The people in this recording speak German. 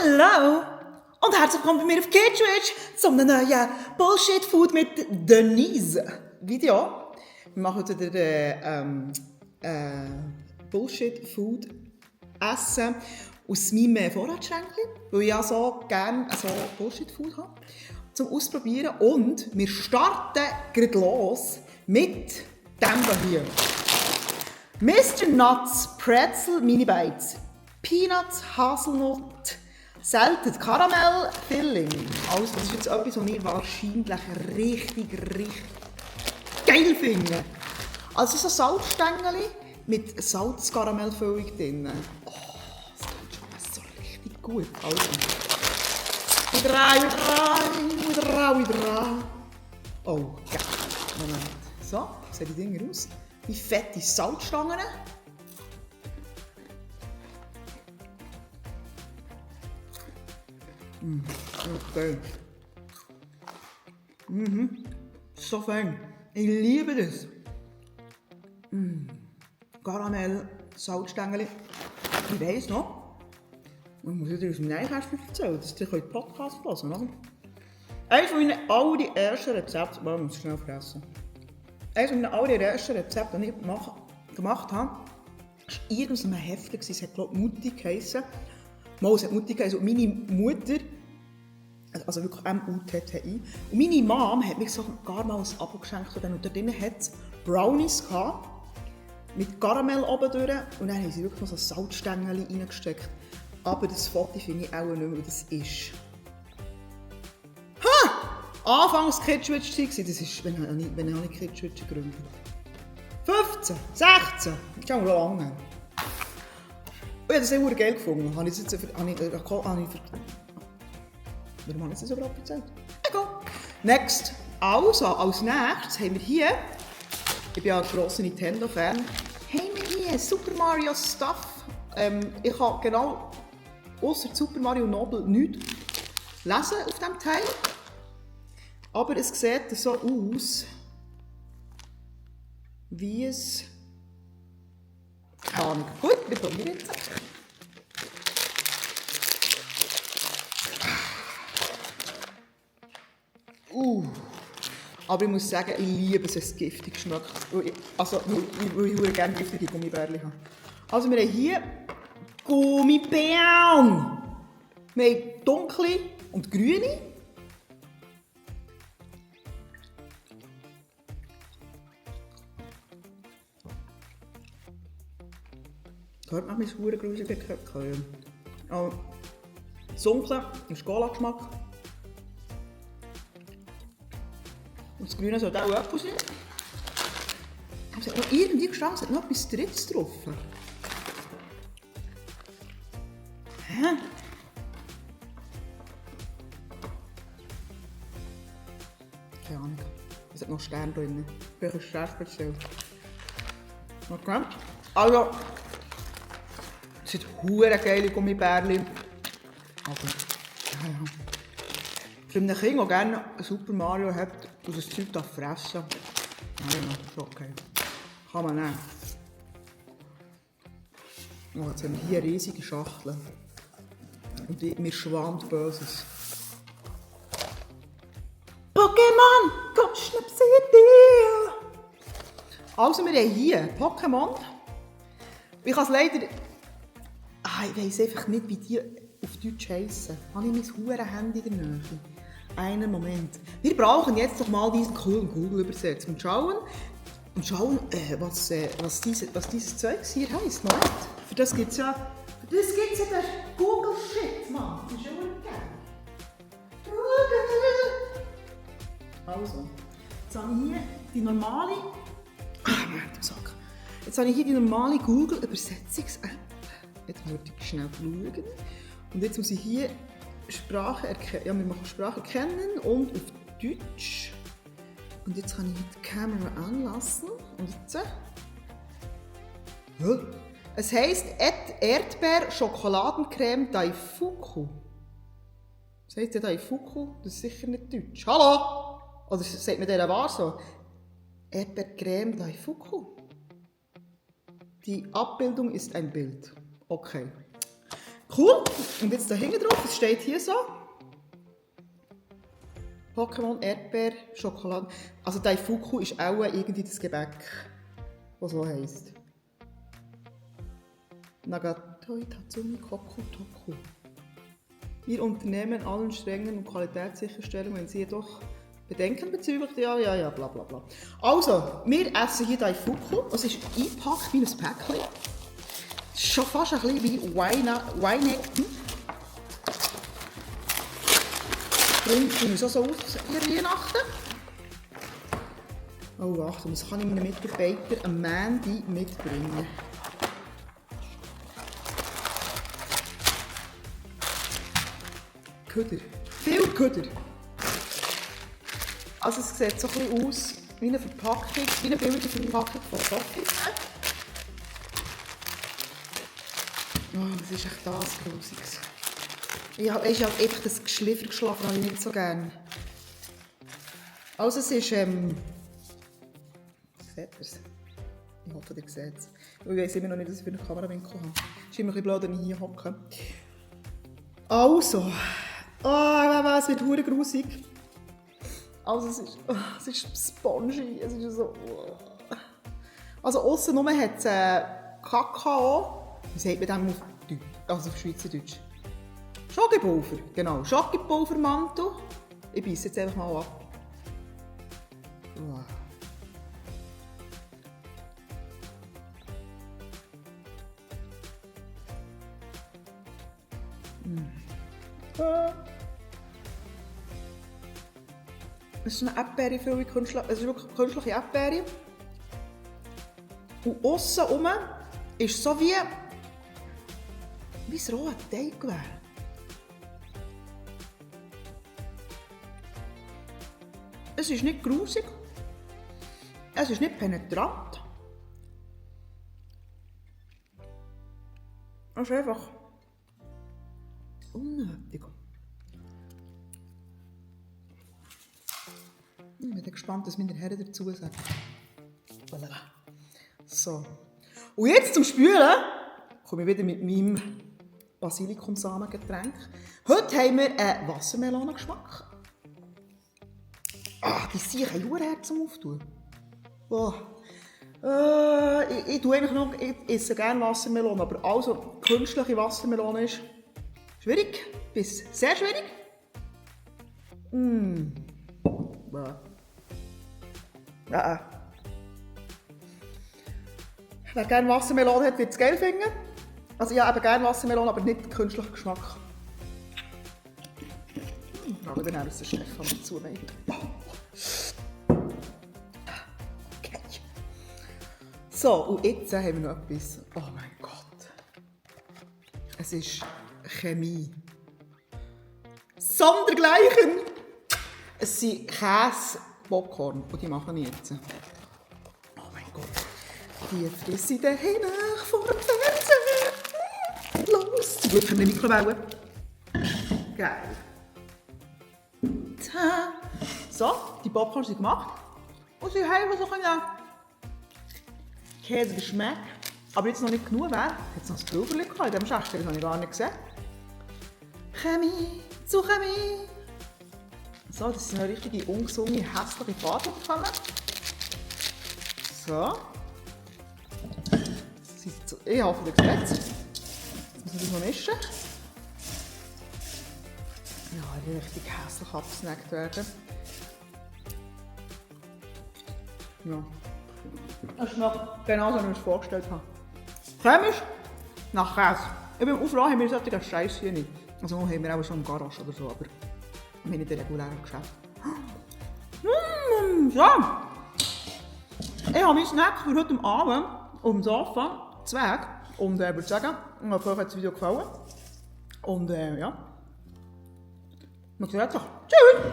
Hallo und herzlich willkommen bei mir auf Kitschwitch zum neuen Bullshit Food mit Denise Video. Wir machen heute den Bullshit Food Essen aus meinem Vorratsschränkchen, weil ich ja so gerne Bullshit Food habe zum Ausprobieren. Und wir starten gerade los mit dem hier. Mr. Nuts Pretzel Mini Bites. Peanuts, Haselnut, Salted Caramel Filling. Also, das ist jetzt etwas, was ich wahrscheinlich richtig geil finde. Also so Salzstängel mit Salzkaramellfüllung drin. Oh, das tut schon so richtig gut. Also. Wieder. Oh, geil. Moment. So, sehen die Dinger aus. Wie fette Salzstangen. Okay. So fein. Ich liebe das. Karamell, Salzstängel. Ich weiss noch. Ich muss dir aus dem Nähkästchen erzählen, dass ihr den Podcast hören könnt. Eines meiner allerersten Rezepte, ich muss schnell fressen. Eines meiner allerersten Rezepte, die ich gemacht habe, war irgendein Heftchen. Es hat, glaube ich, Mutti geheissen. Es hat Mutti geheissen. Und meine Mutter, also wirklich M-U-T-T-I, und meine Mom hat mir sogar mal ein Abo geschenkt. Und da drin hat es Brownies gehabt, mit Karamell oben durch. Und dann haben sie wirklich noch so Salzstängel reingesteckt. Aber das Foto finde ich auch nicht mehr, das ist... Anfangs Kitschwitch war, das ist, wenn ich Kitschwitch gegründet habe. 15, 16, das ist schon lange. Und ich habe das sehr geil gefunden. Warum habe ich das überhaupt erzählt? Egal. Next. Also, als nächstes haben wir hier, ich bin ja ein grosser Nintendo-Fan, haben wir hier Super Mario Stuff. Ich kann genau, ausser Super Mario Noble, nichts lesen auf diesem Teil. Aber es sieht so aus, wie es... Gut, wir probieren jetzt. Aber ich muss sagen, ich liebe es, es giftig schmeckt. Weil ich gerne giftige Gummibärchen habe. Also wir haben hier Gummibären. Wir haben dunkle und grüne. Hört man mein verdammt grusiges Köpfchen. Das Dunkle ist Cola-Geschmack. Und das Grüne sollte auch Apfel sein. Es hat noch irgendwie gestanden, es hat noch etwas Drittes drauf. Hä? Keine Ahnung. Es hat noch Sterne drin. Welcher Stern speziell? Okay. Also, es sind verdammt geile Gummibärchen. Aber, ja. Für einen Kind, der gerne Super Mario hat und das Zeug fressen darf, ja, ist okay. Kann man nehmen. Oh, jetzt haben wir hier riesige Schachteln. Und mir schwammt Böses. Pokémon! Gott, schnapp sie dir! Also, wir haben hier Pokémon. Ich kann es leider... ich weiss einfach nicht, wie die auf Deutsch heissen. Habe ich mein Hurenhandy in der Nähe? Einen Moment. Wir brauchen jetzt doch mal diesen coolen Google-Übersetzer und schauen, was dieses Zeug hier heisst. Moment. Für das gibt es ja den Google-Shit, Mann. Das ist ja wohl geil. Google. Also, jetzt habe ich hier die normale... Jetzt habe ich hier die normale Google-Übersetzungs-App. Jetzt muss ich schnell schauen. Und jetzt muss ich hier Sprache erkennen. Ja, wir machen Sprache erkennen und auf Deutsch. Und jetzt kann ich die Kamera anlassen. Und jetzt. Ja. Es heisst Erdbeer-Schokoladencreme Daifuku. Was heisst Daifuku? Das ist sicher nicht Deutsch. Hallo? Oder sagt man der wahr so? Erdbeercreme Die Abbildung ist ein Bild. Okay. Cool. Und jetzt da hinten drauf, es steht hier so. Pokémon, Erdbeer, Schokolade. Also Daifuku ist auch irgendwie das Gebäck, das so heisst. Nagatoi Tatsumi Koku Toku. Wir unternehmen allen strengen und Qualitätssicherstellungen, wenn Sie jedoch Bedenken bezüglich, ja, bla bla bla. Also, wir essen hier Daifuku. Es ist eingepackt wie ein Päckchen. Es ist schon fast ein bisschen wie Weihnachten. Darum sieht es so aus wie Weihnachten. Oh, Achtung, das kann ich meinen Mitarbeitern am Mandy mitbringen. Köder. Viel Köder. Also es sieht so ein bisschen aus wie eine Verpackung, wie eine billige Verpackung von Sofis. Oh, das ist echt das Grusiges. Ich habe einfach das Geschliffen geschlafen, habe ich nicht so gerne. Also es ist, seht ihr es? Ich hoffe, ihr seht es. Ich weiss immer noch nicht, was ich für eine Kamerawinkel habe. Es ist immer ein bisschen blöd, wenn ich hier hocke. Also, es wird verdammt grusig. Also es ist spongy, es ist so... Also aussen rum hat es Kakao, wie sagt man dem auf Deutsch, also auf Schweizerdeutsch? Schokipulver, genau, Schokipulvermantel. Ich beiße jetzt einfach mal ab. Wow. Es ist eine Erdbeere, es ist wirklich künstliche Erdbeere. Und aussen herum ist so wie ein roher Teig wäre. Es ist nicht grusig. Es ist nicht penetrant. Es ist einfach unnötig. Ich bin gespannt, was meine Herren dazu sagen. So. Und jetzt zum Spülen komme ich wieder mit meinem Basilikumsamengetränk. Heute haben wir einen Wassermelonengeschmack. Die sind ein Jurherz zum Auftun. Oh. Ich esse gerne Wassermelone, aber also künstliche Wassermelone ist schwierig bis sehr schwierig. Wer gerne Wassermelone hat, wird es geil finden. Also ich habe gerne Wassermelone, aber nicht künstlichen Geschmack. Aber dann haben wir den Stefan dazu. Okay. So, und jetzt haben wir noch etwas. Oh mein Gott. Es ist Chemie. Sondergleichen! Es sind Käse-Popcorn und die machen wir jetzt. Oh mein Gott. Die frissen den hin vor dem Fernseher. Los! Zum Glück für eine Mikrowelle. Geil. So, die Popcorn sind gemacht. Und sie haben so einen Käsegeschmack. Aber jetzt noch nicht genug wäre. Jetzt noch das Pulverchen in diesem Schächchen, das habe ich gar nicht gesehen. Chemie zu Chemie. So, das sind eine richtige ungesunde, hässliche Farbe bekommen. So. Ich hoffe, ihr seht es. Jetzt muss ich das noch mischen. Ja, richtig hässlich abgesnackt werden. Ja. Das schmeckt genauso, wie ich es vorgestellt habe. Chemisch nach Käse. Beim Aufladen haben wir solche Scheiß hier nicht. Also haben wir auch schon im Garage oder so, aber wir haben nicht in regulären Geschäft. Ja. Ich habe meinen Snack für heute Abend auf dem Sofa weg. Und ich würde sagen, ich hoffe, euch hat das Video gefallen. Und ja, man sieht sich. Tschüss!